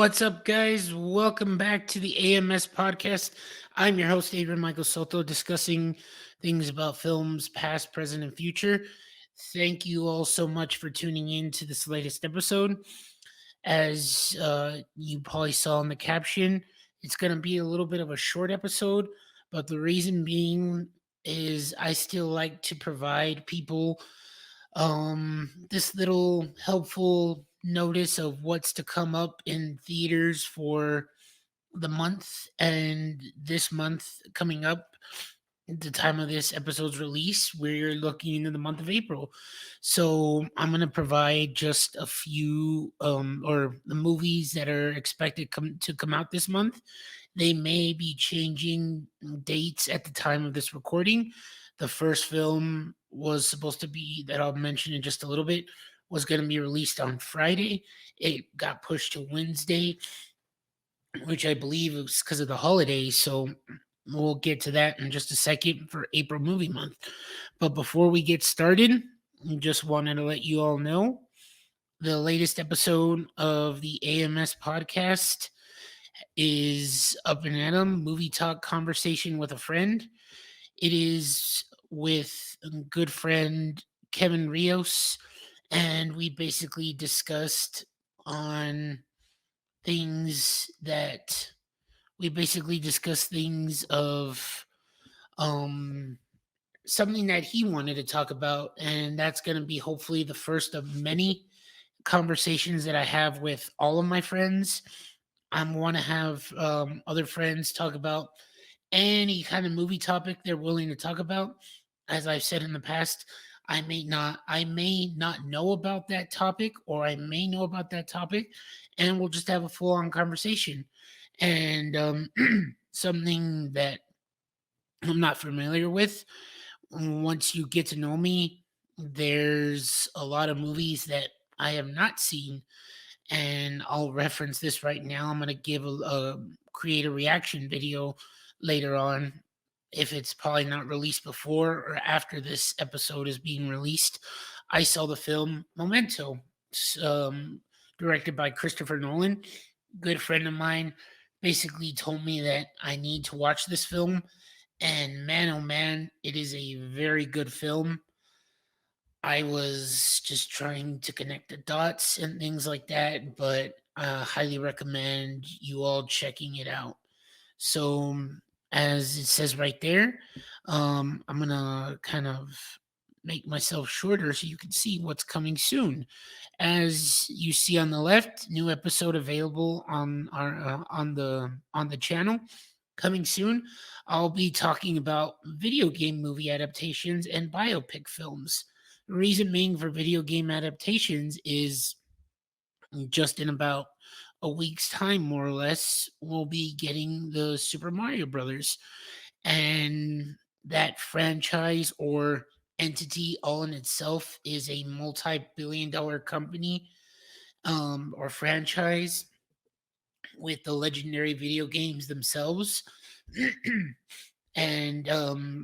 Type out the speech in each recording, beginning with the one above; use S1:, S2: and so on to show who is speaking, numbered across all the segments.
S1: What's up, guys? Welcome back to the AMS podcast. I'm your host, Adrian Michael Soto, discussing things about films, past, present, and future. Thank you all so much for tuning in to this latest episode. As you probably saw in the caption, it's going to be a little bit of a short episode, but the reason being is I still like to provide people this little helpful notice of what's to come up in theaters for the month and this month coming up at the time of this episode's release. We're looking into the month of April, so I'm going to provide just a few or the movies that are expected to come out this month. They may be changing dates at the time of this recording. The first film was supposed to be, that I'll mention in just a little bit, was going to be released on Friday. It got pushed to Wednesday, which I believe was because of the holidays. So we'll get to that in just a second for April movie month. But before we get started, just wanted to let you all know the latest episode of the AMS podcast is Up and Atom Movie Talk Conversation with a Friend. It is with a good friend Kevin Rios, and we basically discussed on things that things of um something that he wanted to talk about, and that's going to be hopefully the first of many conversations that I have with all of my friends. I want to have other friends talk about any kind of movie topic they're willing to talk about. As I've said in the past, I may not know about that topic, or I may know about that topic, and we'll just have a full on conversation. And something that I'm not familiar with, once you get to know me, there's a lot of movies that I have not seen, and I'll reference this right now. I'm going to give a create a reaction video later on, if it's probably not released before or after this episode is being released. I saw the film Memento, directed by Christopher Nolan. Good friend of mine basically told me that I need to watch this film, and man, oh man, it is a very good film. I was just trying to connect the dots and things like that, but I highly recommend you all checking it out. So, as it says right there, I'm gonna kind of make myself shorter so you can see what's coming soon. As you see on the left, new episode available on our on the channel. Coming soon, I'll be talking about video game movie adaptations and biopic films. The reason being for video game adaptations is just in about a week's time, more or less, we'll be getting the Super Mario Brothers. And that franchise or entity all in itself is a multi-billion-dollar company, or franchise, with the legendary video games themselves. And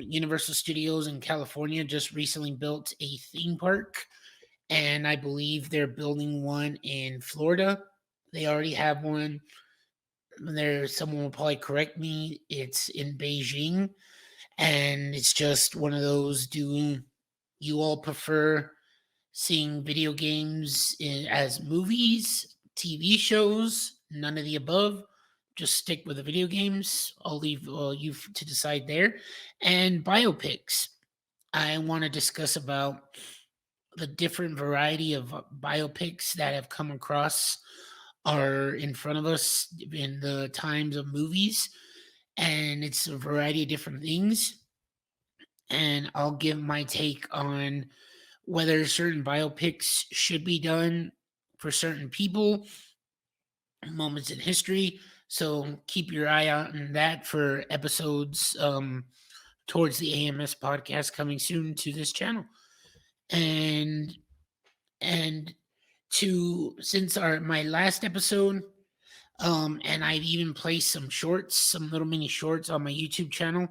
S1: Universal Studios in California just recently built a theme park, and I believe they're building one in Florida. They already have one. Someone will probably correct me. It's in Beijing, and it's just one of those. Do you all prefer seeing video games as movies, TV shows, none of the above? Just stick with the video games. I'll leave you to decide there. And biopics. I want to discuss about the different variety of biopics that have come across are in front of us in the times of movies, and it's a variety of different things. And I'll give my take on whether certain biopics should be done for certain people, moments in history. So keep your eye out on that for episodes towards the AMS podcast coming soon to this channel. And and to since our my last episode, and I've even placed some shorts, some little mini shorts on my YouTube channel.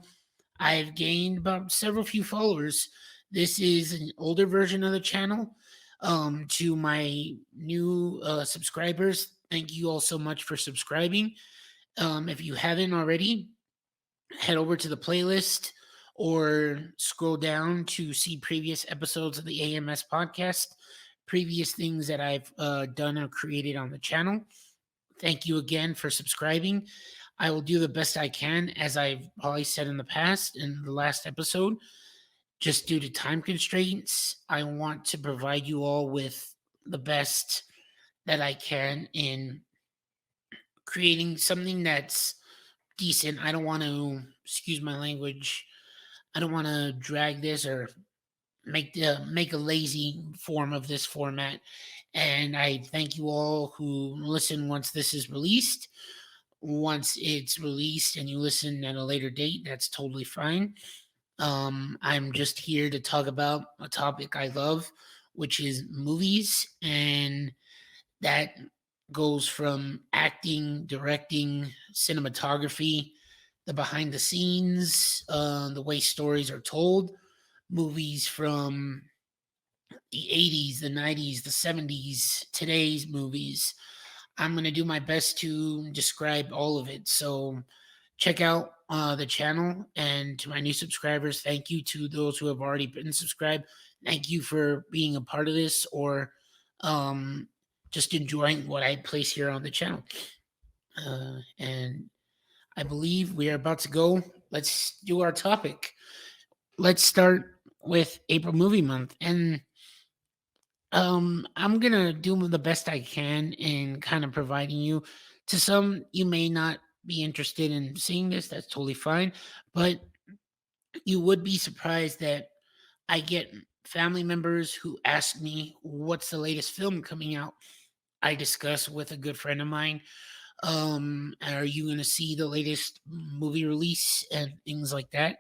S1: I've gained about several few followers. This is an older version of the channel. To my new subscribers, Thank you all so much for subscribing. If you haven't already, head over to the playlist or scroll down to see previous episodes of the AMS podcast, previous things that I've done or created on the channel. Thank you again for subscribing. I will do the best I can, as I've probably said in the past in the last episode. Just due to time constraints, I want to provide you all with the best that I can in creating something that's decent. I don't want to, excuse my language, I don't want to drag this or make a lazy form of this format. And I thank you all who listen once this is released. Once it's released and you listen at a later date, that's totally fine. I'm just here to talk about a topic I love, which is movies, and that goes from acting, directing, cinematography, the behind the scenes, the way stories are told, movies from the 80s, the 90s, the 70s, today's movies. I'm going to do my best to describe all of it. So check out the channel. And to my new subscribers, thank you. To those who have already been subscribed, thank you for being a part of this or um, just enjoying what I place here on the channel. And I believe we are about to go. Let's do our topic. Let's start with April Movie Month. And I'm gonna do the best I can in kind of providing you. To some, you may not be interested in seeing this. That's totally fine. But you would be surprised that I get family members who ask me what's the latest film coming out. I discuss with a good friend of mine. Are you gonna see the latest movie release and things like that?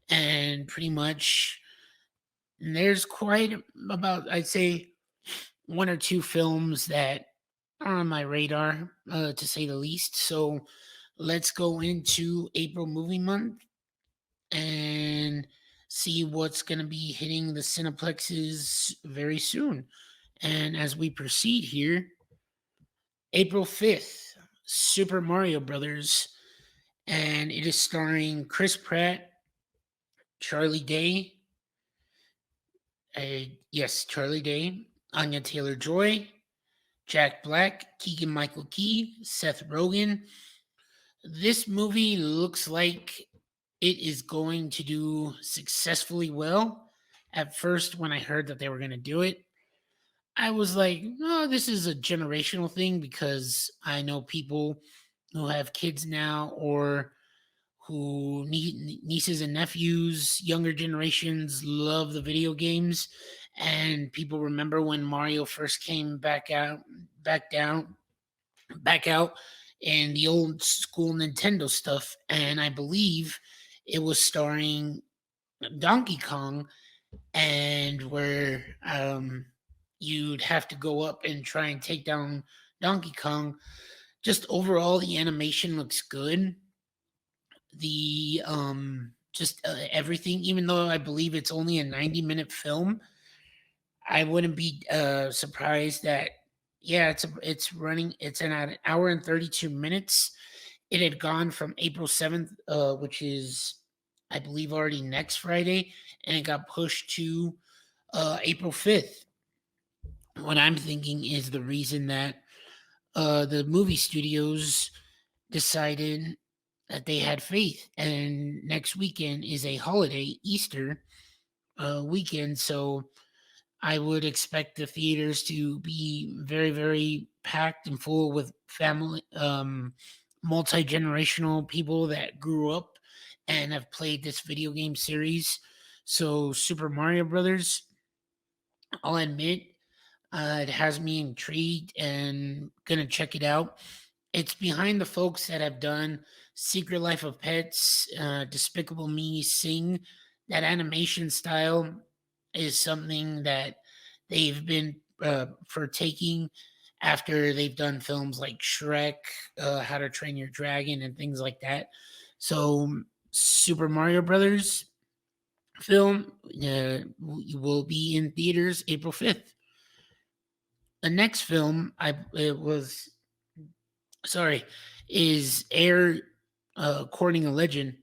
S1: And pretty much there's quite about, I'd say, one or two films that are on my radar, to say the least. So let's go into April Movie Month and see what's going to be hitting the Cineplexes very soon. And as we proceed here, April 5th, Super Mario Brothers, and it is starring Chris Pratt, Charlie Day, yes, Charlie Day, Anya Taylor-Joy, Jack Black, Keegan-Michael Key, Seth Rogen. This movie looks like it is going to do successfully well. At first, when I heard that they were going to do it, I was like, "Oh, this is a generational thing," because I know people who have kids now or who nieces and nephews, younger generations love the video games, and people remember when Mario first came back out in the old school Nintendo stuff, and I believe it was starring Donkey Kong, and where you'd have to go up and try and take down Donkey Kong. Just overall, the animation looks good. The just everything, even though I believe it's only a 90-minute film, I wouldn't be surprised that, yeah, it's an hour and 32 minutes. It had gone from April 7th, which is, I believe, already next Friday, and it got pushed to April 5th. What I'm thinking is the reason that the movie studios decided that they had faith, and next weekend is a holiday, Easter weekend, so I would expect the theaters to be very, very packed and full with family, multi-generational people that grew up and have played this video game series. So Super Mario Brothers, I'll admit, it has me intrigued and gonna check it out. It's behind the folks that have done Secret Life of Pets, Despicable Me, Sing. That animation style is something that they've been for taking after they've done films like Shrek, How to Train Your Dragon, and things like that. So, Super Mario Brothers film will be in theaters April 5th. The next film I it was sorry is Air Courting a Legend.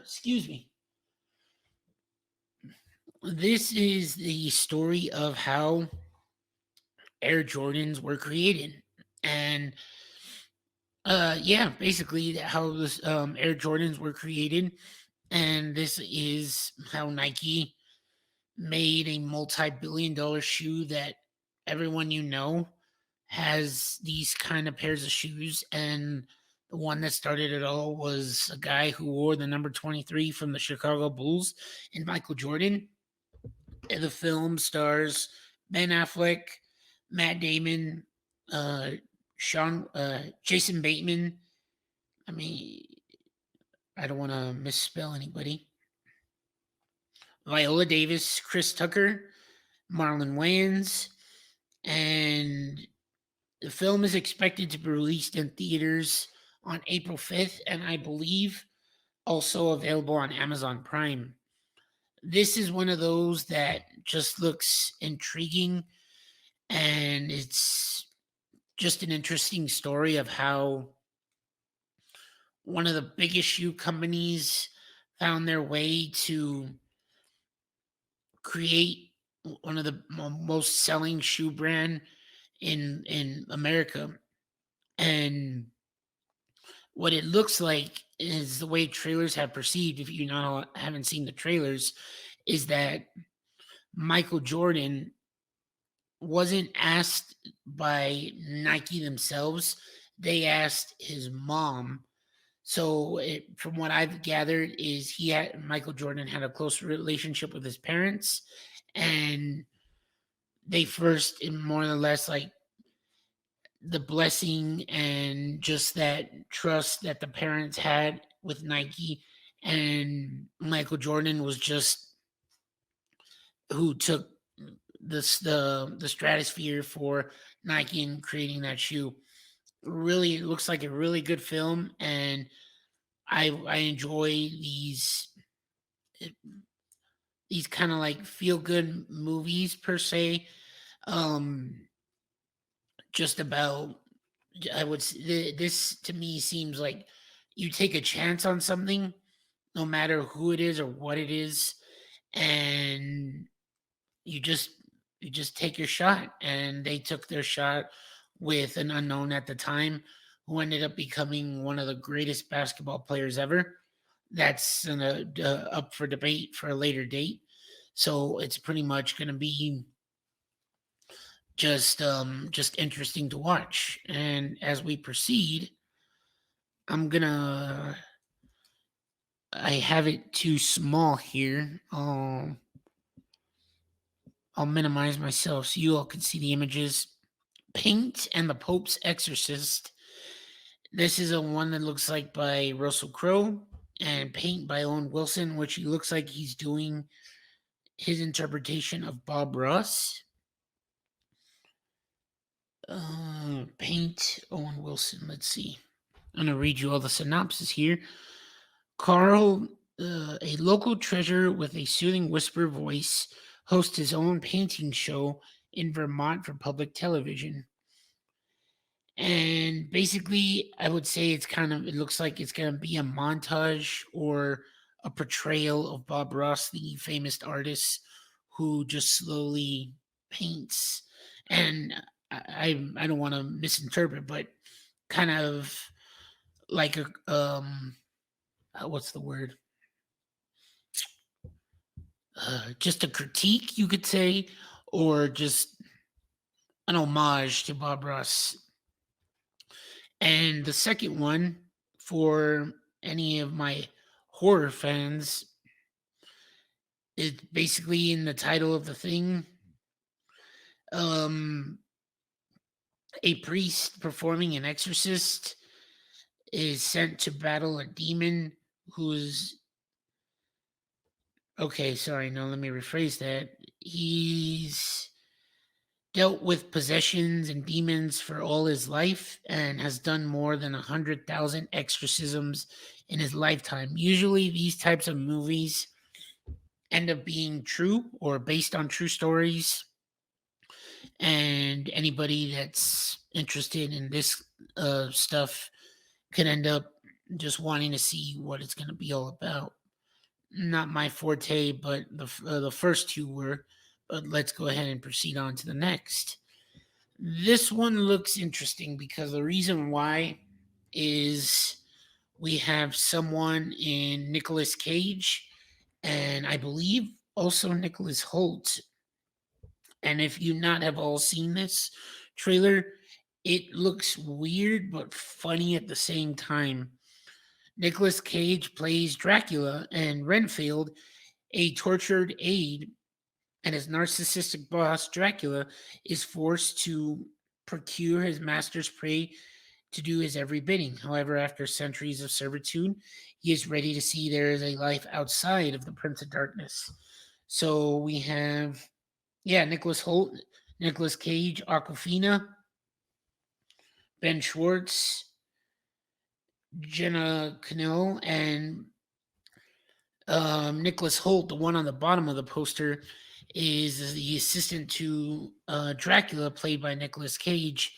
S1: Excuse me. This is the story of how Air Jordans were created, and yeah, basically how this Air Jordans were created, and this is how Nike made a multi-billion-dollar shoe that everyone has these kind of pairs of shoes. And the one that started it all was a guy who wore the number 23 from the Chicago Bulls, and Michael Jordan. And the film stars Ben Affleck, Matt Damon, uh, Jason Bateman. I mean, I don't want to misspell anybody. Viola Davis, Chris Tucker, Marlon Wayans, and the film is expected to be released in theaters on April 5th, and I believe also available on Amazon Prime. This is one of those that just looks intriguing, and it's just an interesting story of how one of the biggest shoe companies found their way to create one of the most selling shoe brand in America. And what it looks like is the way trailers have perceived, if you haven't seen the trailers, is that Michael Jordan wasn't asked by Nike themselves. They asked his mom. So, from what I've gathered, is Michael Jordan had a close relationship with his parents, and they first, more or less, like the blessing and just that trust that the parents had with Nike, and Michael Jordan was just who took the stratosphere for Nike in creating that shoe. Really, it looks like a really good film, and I enjoy these kind of like feel good movies per se. Um, just about I would this to me seems like you take a chance on something, no matter who it is or what it is, and you just you just take your shot. And they took their shot with an unknown at the time, who ended up becoming one of the greatest basketball players ever. That's up for debate for a later date. So it's pretty much going to be just interesting to watch. And as we proceed, I'm gonna I have it too small here. I'll minimize myself so you all can see the images. Paint and the Pope's Exorcist. This is a one that looks like by Russell Crowe, and Paint by Owen Wilson, which he looks like he's doing his interpretation of Bob Ross. Paint Owen Wilson. Let's see. I'm gonna read you all the synopsis here. Carl, a local treasure with a soothing whisper voice, hosts his own painting show in Vermont for public television. And basically, I would say it looks like it's going to be a montage or a portrayal of Bob Ross, the famous artist who just slowly paints. And I don't want to misinterpret, but kind of like what's the word? Just a critique, you could say, or just an homage to Bob Ross. And the second one, for any of my horror fans, is basically in the title of the thing. Um, a priest performing an exorcist is sent to battle a demon who's okay. Sorry, no, let me rephrase that. He's dealt with possessions and demons for all his life and has done more than 100,000 exorcisms in his lifetime. Usually, these types of movies end up being true or based on true stories. and anybody that's interested in this stuff could end up just wanting to see what it's going to be all about. Not my forte, but the first two were. But let's go ahead and proceed on to the next. This one looks interesting because the reason why is we have someone in Nicolas Cage and I believe also Nicholas Holt. And if you not have all seen this trailer, it looks weird but funny at the same time. Nicolas Cage plays Dracula, and Renfield, a tortured aide, and his narcissistic boss, Dracula, is forced to procure his master's prey to do his every bidding. However, after centuries of servitude, he is ready to see there is a life outside of the Prince of Darkness. So we have, yeah, Nicholas Holt, Nicolas Cage, Aquafina, Ben Schwartz, Jenna Cano, and Nicholas Holt, the one on the bottom of the poster, is the assistant to Dracula, played by Nicolas Cage.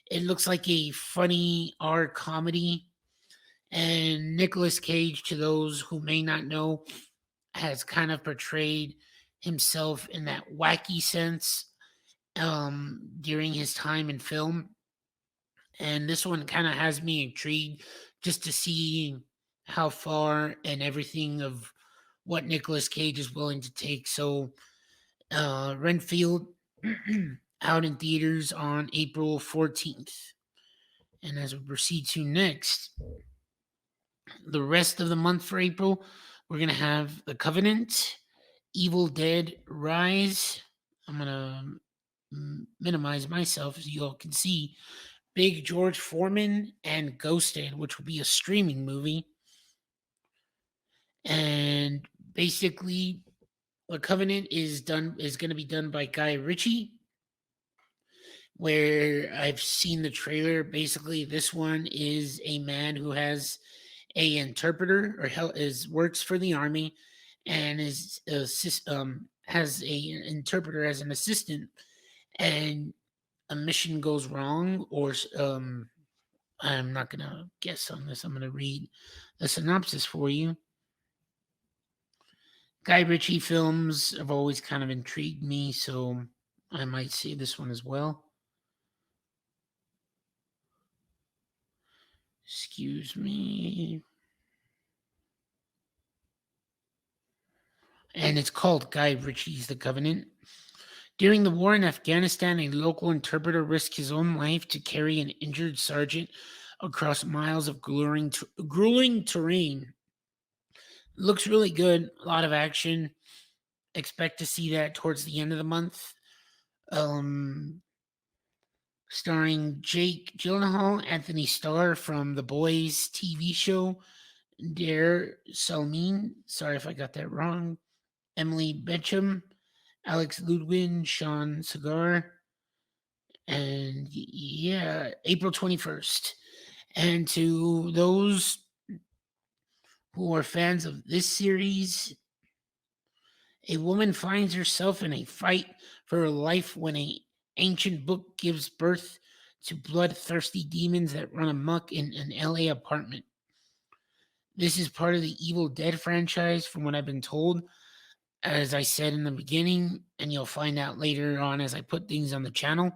S1: It looks like a funny R comedy, and Nicolas Cage, to those who may not know, has kind of portrayed himself in that wacky sense during his time in film. And this one kind of has me intrigued just to see how far and everything of what Nicolas Cage is willing to take. So, Renfield out in theaters on April 14th. And as we proceed to next, the rest of the month for April, we're going to have The Covenant, Evil Dead Rise. I'm going to minimize myself so you all can see. Big George Foreman and Ghosted, which will be a streaming movie. And basically, The Covenant is going to be done by Guy Ritchie. Where I've seen the trailer, basically this one is a man who has a interpreter or works for the army and has a interpreter as an assistant, and a mission goes wrong, or I'm not gonna guess on this. I'm gonna read the synopsis for you. Guy Ritchie films have always kind of intrigued me, so I might see this one as well. Excuse me. And it's called Guy Ritchie's The Covenant. During the war in Afghanistan, a local interpreter risked his own life to carry an injured sergeant across miles of grueling terrain. Looks really good. A lot of action. Expect to see that towards the end of the month. Starring Jake Gyllenhaal, Anthony Starr from The Boys TV show, Dare Salmeen. Sorry if I got that wrong. Emily Betcham, Alex Ludwig, Sean Segar, and yeah, April 21st. And to those who are fans of this series, a woman finds herself in a fight for her life when an ancient book gives birth to bloodthirsty demons that run amok in an LA apartment. This is part of the Evil Dead franchise, from what I've been told. As I said in the beginning, and you'll find out later on as I put things on the channel,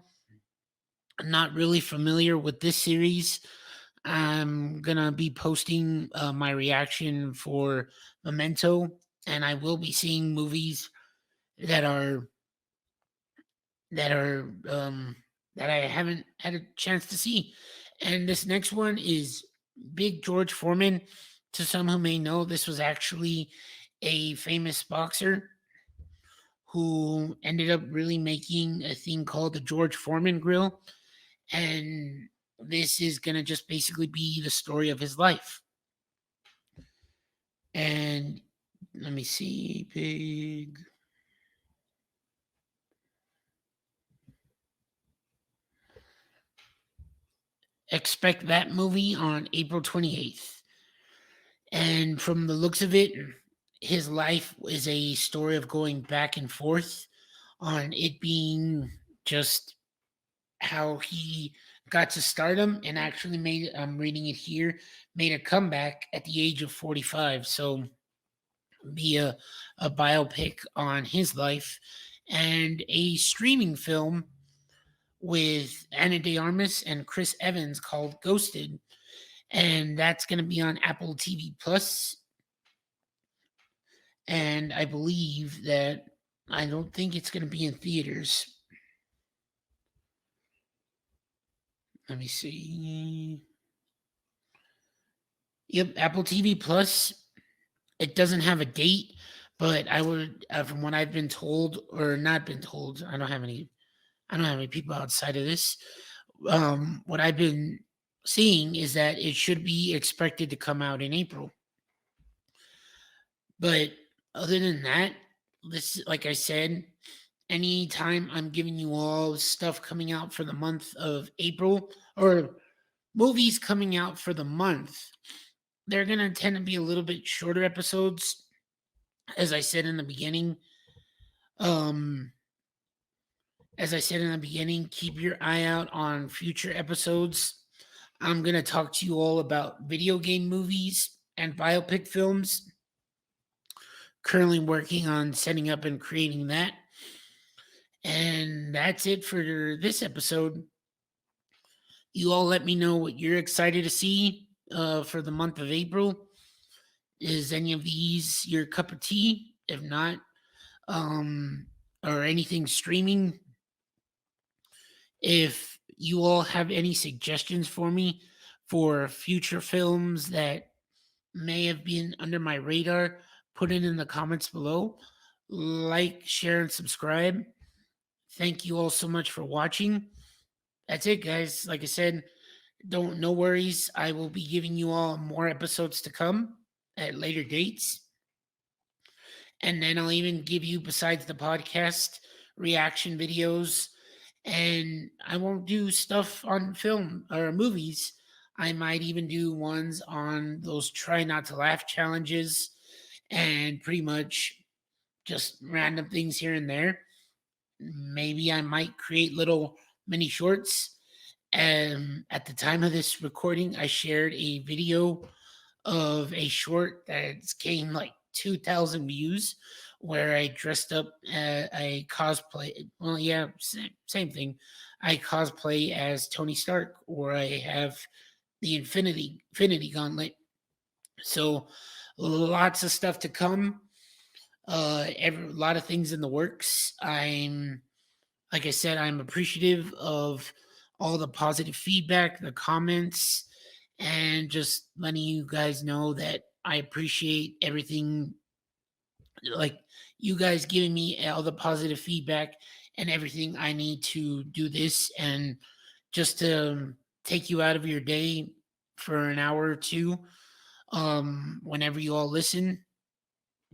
S1: I'm not really familiar with this series. I'm gonna be posting my reaction for Memento, and I will be seeing movies that are that are that I haven't had a chance to see. And this next one is Big George Foreman. To some who may know, this was actually a famous boxer who ended up really making a thing called the George Foreman Grill. And this is going to just basically be the story of his life. And let me see, big. Expect that movie on April 28th. And from the looks of it, his life is a story of going back and forth on it being just how he got to stardom and actually made, I'm reading it here, made a comeback at the age of 45. So be a biopic on his life and a streaming film with Anna de Armas and Chris Evans called Ghosted. And that's going to be on Apple TV Plus. And I believe that I don't think it's going to be in theaters. Let me see. Yep, Apple TV Plus. It doesn't have a date, but I would, from what I've been told or not been told, I don't have any people outside of this. What I've been seeing is that it should be expected to come out in April. But other than that, this, like I said, anytime I'm giving you all stuff coming out for the month of April or movies coming out for the month, they're going to tend to be a little bit shorter episodes. As I said in the beginning, um, keep your eye out on future episodes. I'm going to talk to you all about video game movies and biopic films. Currently working on setting up and creating that. And that's it for this episode. You all let me know what you're excited to see for the month of April. Is any of these your cup of tea? If not, or anything streaming, if you all have any suggestions for me for future films that may have been under my radar, put it in the comments below. Like, share, and subscribe. Thank you all so much for watching. That's it, guys. Like I said, no worries. I will be giving you all more episodes to come at later dates. And then I'll even give you, besides the podcast, reaction videos. And I won't do stuff on film or movies. I might even do ones on those try not to laugh challenges and pretty much just random things here and there. Maybe I might create little mini shorts. At the time of this recording, I shared a video of a short that's gained like 2,000 views where I dressed up a cosplay. Well, yeah, same thing. I cosplay as Tony Stark, or I have the Infinity Gauntlet. So lots of stuff to come. A lot of things in the works. Like I said, I'm appreciative of all the positive feedback, the comments, and just letting you guys know that I appreciate everything. Like, you guys giving me all the positive feedback and everything I need to do this, and just to take you out of your day for an hour or two, whenever you all listen,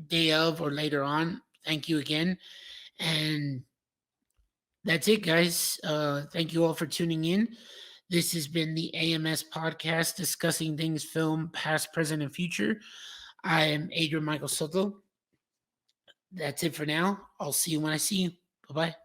S1: day of or later on. Thank you again. And that's it, guys. Thank you all for tuning in. This has been the AMS podcast discussing things film, past, present, and future. I am Adrian Michael Soto. That's it for now. I'll see you when I see you. Bye bye.